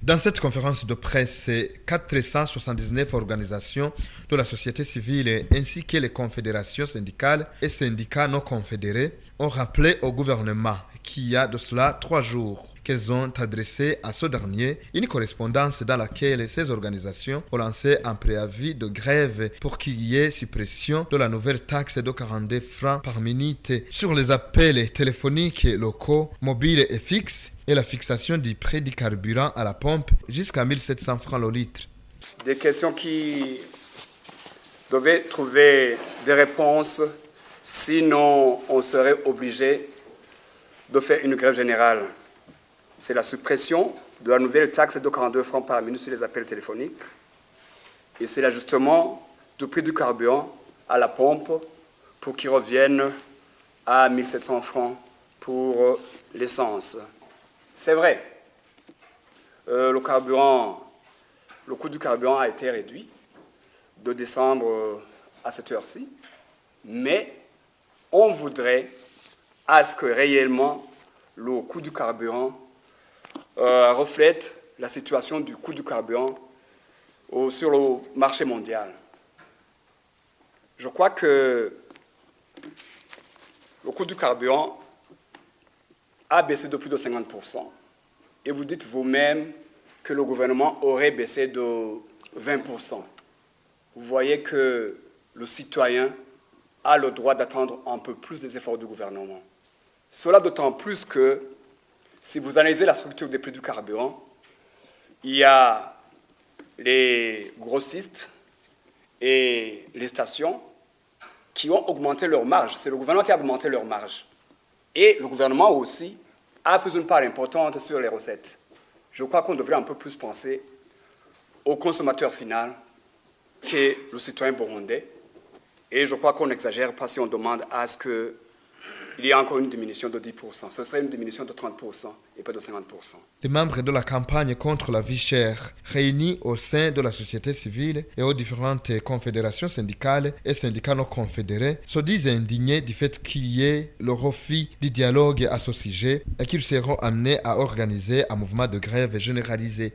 Dans cette conférence de presse, 479 organisations de la société civile ainsi que les confédérations syndicales et syndicats non confédérés ont rappelé au gouvernement qu'il y a de cela 3 jours qu'elles ont adressé à ce dernier une correspondance dans laquelle ces organisations ont lancé un préavis de grève pour qu'il y ait suppression de la nouvelle taxe de 42 francs par minute sur les appels téléphoniques locaux, mobiles et fixes et la fixation du prix du carburant à la pompe jusqu'à 1700 francs le litre. Des questions qui devaient trouver des réponses, sinon on serait obligé de faire une grève générale. C'est la suppression de la nouvelle taxe de 42 francs par minute sur les appels téléphoniques et c'est l'ajustement du prix du carburant à la pompe pour qu'il revienne à 1700 francs pour l'essence. C'est vrai, le coût du carburant a été réduit de décembre à cette heure-ci, mais on voudrait à ce que réellement le coût du carburant reflète la situation du coût du carburant sur le marché mondial. Je crois que le coût du carburant a baissé de plus de 50%. Et vous dites vous-même que le gouvernement aurait baissé de 20%. Vous voyez que le citoyen a le droit d'attendre un peu plus des efforts du gouvernement. Cela d'autant plus que, si vous analysez la structure des prix du carburant, il y a les grossistes et les stations qui ont augmenté leur marge. C'est le gouvernement qui a augmenté leur marge. Et le gouvernement aussi a pris une part importante sur les recettes. Je crois qu'on devrait un peu plus penser au consommateur final qu'est le citoyen burundais. Et je crois qu'on n'exagère pas si on demande à ce qu'il y ait encore une diminution de 10%. Ce serait une diminution de 30% et pas de 50%. Les membres de la campagne contre la vie chère, réunis au sein de la société civile et aux différentes confédérations syndicales et syndicats non confédérés, se disent indignés du fait qu'il y ait le refus du dialogue à ce sujet et qu'ils seront amenés à organiser un mouvement de grève généralisé.